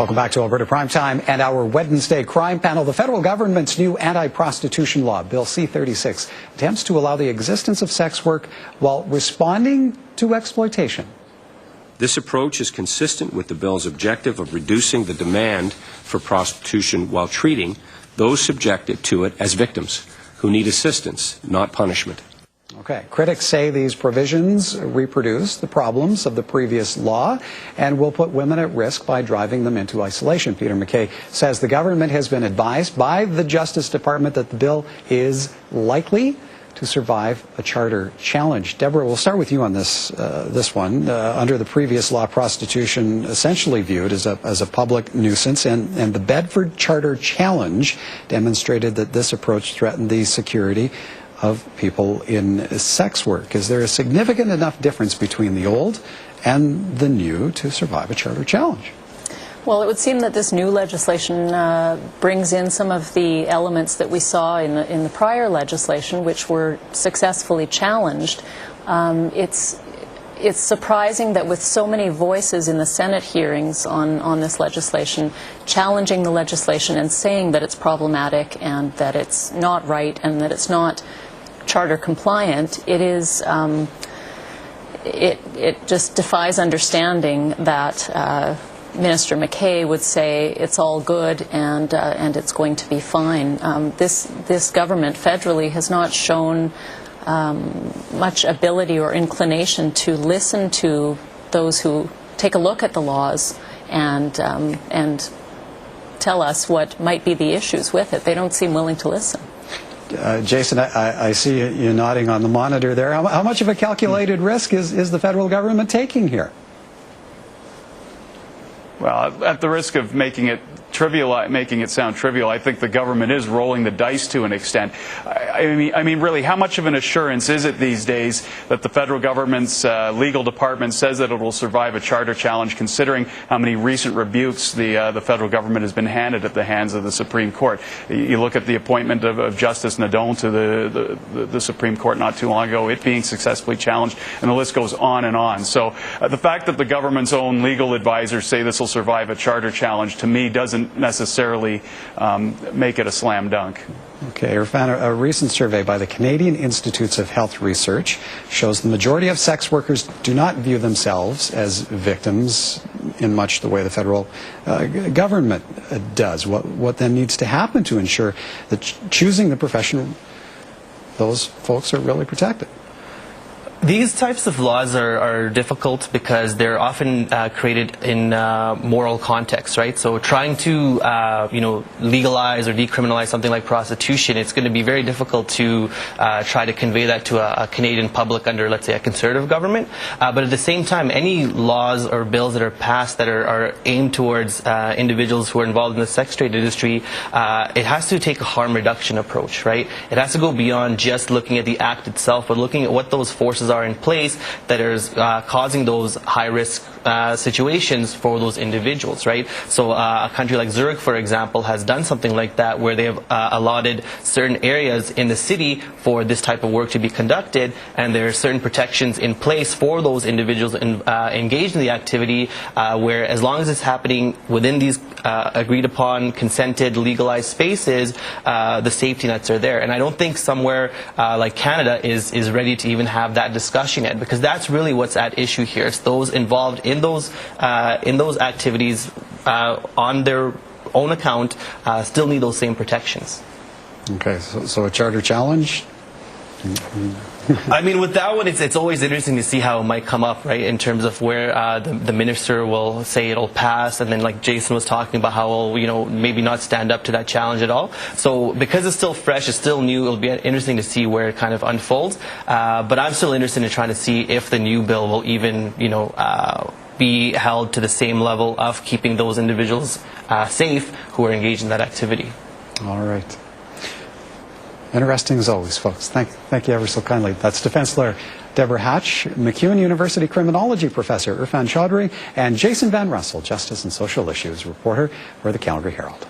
Welcome back to Alberta Primetime and our Wednesday crime panel. The federal government's new anti-prostitution law, Bill C-36, attempts to allow the existence of sex work while responding to exploitation. This approach is consistent with the bill's objective of reducing the demand for prostitution while treating those subjected to it as victims who need assistance, not punishment. Okay. Critics say these provisions reproduce the problems of the previous law and will put women at risk by driving them into isolation. Peter MacKay says the government has been advised by the Justice Department that the bill is likely to survive a charter challenge. Deborah, we'll start with you on this one. Under the previous law, prostitution essentially viewed as a public nuisance, and the Bedford Charter Challenge demonstrated that this approach threatened the security of people in sex work. Is there a significant enough difference between the old and the new to survive a charter challenge? Well, it would seem that this new legislation brings in some of the elements that we saw in the prior legislation, which were successfully challenged. It's surprising that with so many voices in the Senate hearings on this legislation, challenging the legislation and saying that it's problematic and that it's not right and that it's not charter compliant, it just defies understanding that Minister MacKay would say it's all good and it's going to be fine. This government federally has not shown much ability or inclination to listen to those who take a look at the laws and tell us what might be the issues with it. They don't seem willing to listen. Jason, I see you nodding on the monitor there. How much of a calculated risk is the federal government taking here? Well, at the risk of making it sound trivial, I think the government is rolling the dice to an extent. I mean, really, how much of an assurance is it these days that the federal government's legal department says that it will survive a charter challenge, considering how many recent rebukes the federal government has been handed at the hands of the Supreme Court? You look at the appointment of Justice Nadon to the Supreme Court not too long ago, it being successfully challenged, and the list goes on and on. So the fact that the government's own legal advisors say this will survive a charter challenge, to me, doesn't necessarily make it a slam dunk. Okay, Irfan, a recent survey by the Canadian Institutes of Health Research shows the majority of sex workers do not view themselves as victims in much the way the federal government does. What then needs to happen to ensure that choosing the profession, those folks are really protected? These types of laws are difficult because they're often created in moral context, right? So trying to legalize or decriminalize something like prostitution, it's going to be very difficult to try to convey that to a Canadian public under, let's say, a conservative government. But at the same time, any laws or bills that are passed that are aimed towards individuals who are involved in the sex trade industry, it has to take a harm reduction approach, right? It has to go beyond just looking at the act itself, but looking at what those forces are in place that is causing those high-risk situations for those individuals, right? So a country like Zurich, for example, has done something like that, where they have allotted certain areas in the city for this type of work to be conducted, and there are certain protections in place for those individuals engaged in the activity, where as long as it's happening within these agreed upon, consented, legalized spaces, the safety nets are there. And I don't think somewhere like Canada is ready to even have that discussion yet, because that's really what's at issue here. It's those involved in those activities on their own account still need those same protections. Okay, so a charter challenge? I mean, with that one, it's always interesting to see how it might come up, right, in terms of where the minister will say it'll pass, and then, like Jason was talking about, how it'll, maybe not stand up to that challenge at all. So because it's still fresh, it's still new, it'll be interesting to see where it kind of unfolds. But I'm still interested in trying to see if the new bill will even, be held to the same level of keeping those individuals safe who are engaged in that activity. All right. Interesting as always, folks. Thank you ever so kindly. That's defense lawyer Deborah Hatch, MacEwan University criminology professor Irfan Chaudhry, and Jason Van Russell, justice and social issues reporter for the Calgary Herald.